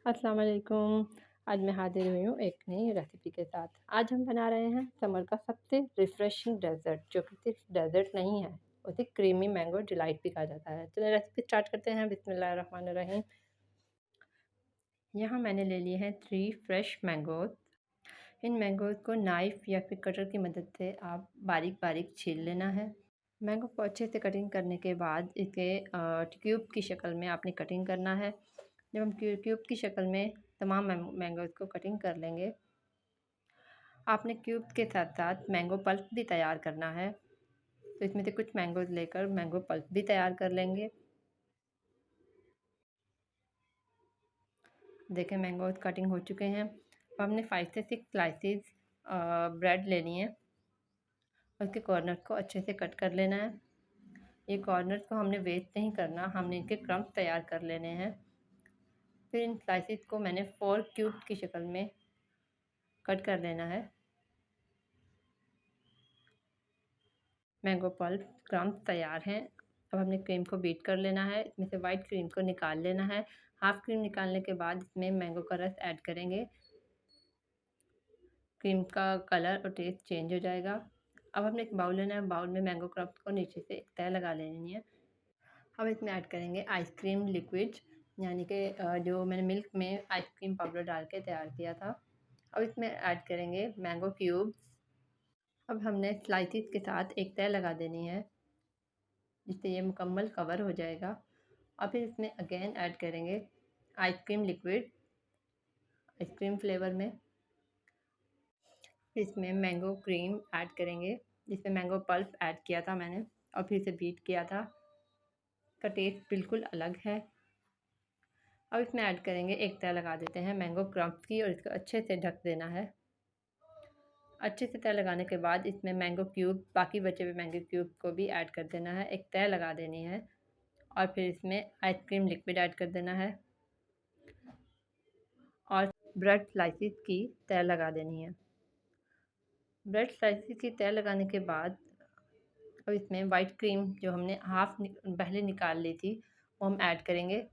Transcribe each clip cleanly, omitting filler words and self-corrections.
अस्सलाम वालेकुम। आज मैं हाज़िर हुई हूँ एक नई रेसिपी के साथ। आज हम बना रहे हैं समर का सबसे रिफ़्रेशिंग डेज़र्ट, जो कि सिर्फ़ डेज़र्ट नहीं है, उसे क्रीमी मैंगो डिलाइट भी कहा जाता है। चलिए रेसिपी स्टार्ट करते हैं। बिस्मिल्लाहिर्रहमानिर्रहीम। यहाँ मैंने लिए लिए हैं 3 फ्रेश मैंगोज़। इन मैंगोज़ को नाइफ़ या फिर कटर की मदद से आप बारीक-बारीक छील लेना है। मैंगो को अच्छे से कटिंग करने के बाद इसे क्यूब की शक्ल में आपने कटिंग करना है। जब हम क्यूब की शक्ल में तमाम मैंगोज़ को कटिंग कर लेंगे, आपने क्यूब के साथ-साथ मैंगो पल्प भी तैयार करना है। तो इसमें से कुछ मैंगोज़ लेकर मैंगो पल्प भी तैयार कर लेंगे। देखें मैंगोज़ कटिंग हो चुके हैं। अब हमने 5 से 6 स्लाइसेस ब्रेड लेनी है। उसके कॉर्नर को अच्छे से कट कर लेना है। ये कॉर्नर्स को हमने वेस्ट नहीं करना, हमने इनके क्रम्स तैयार कर लेने हैं। फिर इन स्लाइसेस को मैंने 4 क्यूब की शक्ल में कट कर लेना है। मैंगो पल्प क्रम्स तैयार हैं। अब हमने क्रीम को बीट कर लेना है। इसमें से वाइट क्रीम को निकाल लेना है। हाफ़ क्रीम निकालने के बाद इसमें मैंगो का रस ऐड करेंगे। क्रीम का कलर और टेस्ट चेंज हो जाएगा। अब हमने एक बाउल लेना है। बाउल में मैंगो क्रम्स को नीचे से एक तह लगा लेनी है। अब इसमें ऐड करेंगे आइसक्रीम लिक्विड, यानी कि जो मैंने मिल्क में आइसक्रीम पाउडर डाल के तैयार किया था। अब इसमें ऐड करेंगे मैंगो क्यूब्स। अब हमने स्लाइसेस के साथ एक तह लगा देनी है, जिससे ये मुकम्मल कवर हो जाएगा। और फिर इसमें अगेन ऐड करेंगे आइसक्रीम लिक्विड, आइसक्रीम फ्लेवर में। फिर इसमें मैंगो क्रीम ऐड करेंगे, जिसमें मैंगो पल्प ऐड किया था मैंने और फिर इसे बीट किया था। इसका टेस्ट बिल्कुल अलग है। अब इसमें ऐड करेंगे, एक तह लगा देते हैं मैंगो क्रम्स की और इसको अच्छे से ढक देना है। अच्छे से तह लगाने के बाद इसमें मैंगो क्यूब, बाकी बचे हुए मैंगो क्यूब को भी ऐड कर देना है, एक तह लगा देनी है और फिर इसमें आइसक्रीम लिक्विड ऐड कर देना है और ब्रेड स्लाइसेस की तह लगा देनी है। ब्रेड स्लाइसेस की तह लगाने के बाद अब इसमें वाइट क्रीम जो हमने पहले निकाल ली थी, वो हम ऐड करेंगे।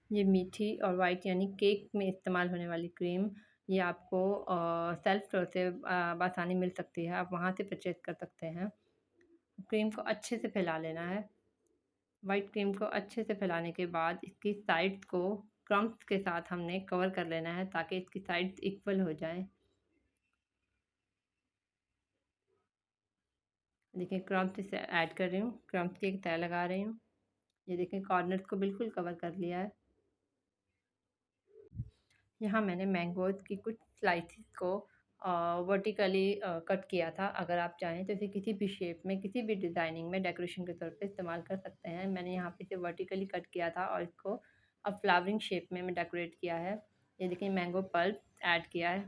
ये मीठी और वाइट यानी केक में इस्तेमाल होने वाली क्रीम, ये आपको सेल्फ स्टोर से बआसानी मिल सकती है, आप वहाँ से परचेज़ कर सकते हैं। क्रीम को अच्छे से फैला लेना है। वाइट क्रीम को अच्छे से फैलाने के बाद इसकी साइड्स को क्रम्स के साथ हमने कवर कर लेना है, ताकि इसकी साइड्स इक्वल हो जाएँ। देखिए क्रम्स इसे ऐड कर रही हूँ, क्रम्स की एक तह लगा रही हूँ। ये देखिए कॉर्नर्स को बिल्कुल कवर कर लिया है। यहाँ मैंने मैंगोज़ की कुछ स्लाइसेस को वर्टिकली कट किया था। अगर आप चाहें तो इसे किसी भी शेप में, किसी भी डिज़ाइनिंग में डेकोरेशन के तौर पे इस्तेमाल कर सकते हैं। मैंने यहाँ पे इसे वर्टिकली कट किया था और इसको अब फ्लावरिंग शेप में मैं डेकोरेट किया है। ये देखिए मैंगो पल्प ऐड किया है।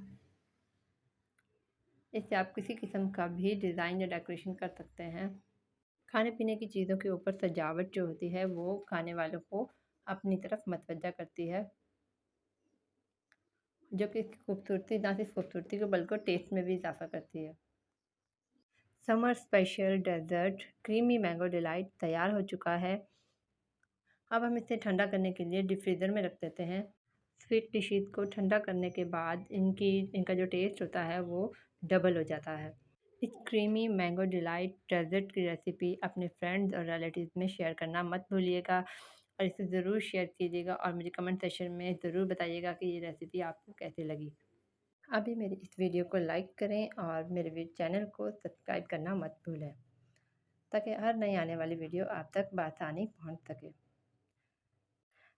इससे आप किसी किस्म का भी डिज़ाइन या डेकोरेशन कर सकते हैं। खाने-पीने की चीज़ों के ऊपर सजावट जो होती है, वो खाने वालों को अपनी तरफ मतवज्जा करती है। जो कि इसकी खूबसूरती, ना सिर्फ खूबसूरती को बल्कि टेस्ट में भी इज़ाफ़ा करती है। Summer special dessert creamy mango delight तैयार हो चुका है। अब हम इसे ठंडा करने के लिए डीप फ्रीज़र में रख देते हैं। स्वीट डिशेज़ को ठंडा करने के बाद इनका जो टेस्ट होता है वो डबल हो जाता है। इस क्रीमी मैंगो डिलाइट डेज़र्ट की रेसिपी अपने फ्रेंड्स और रिलेटिव्स में शेयर करना मत भूलिएगा और इसे ज़रूर शेयर कीजिएगा और मुझे कमेंट सेक्शन में ज़रूर बताइएगा कि ये रेसिपी आपको कैसी लगी। अभी मेरी इस वीडियो को लाइक करें और मेरे चैनल को सब्सक्राइब करना मत भूलें, ताकि हर नई आने वाली वीडियो आप तक बआसानी पहुंच सके।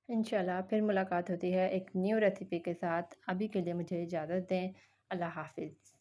इंशाल्लाह फिर मुलाकात होती है एक न्यू रेसिपी के साथ। अभी के लिए मुझे इजाज़त दें। अल्लाह हाफ़िज़।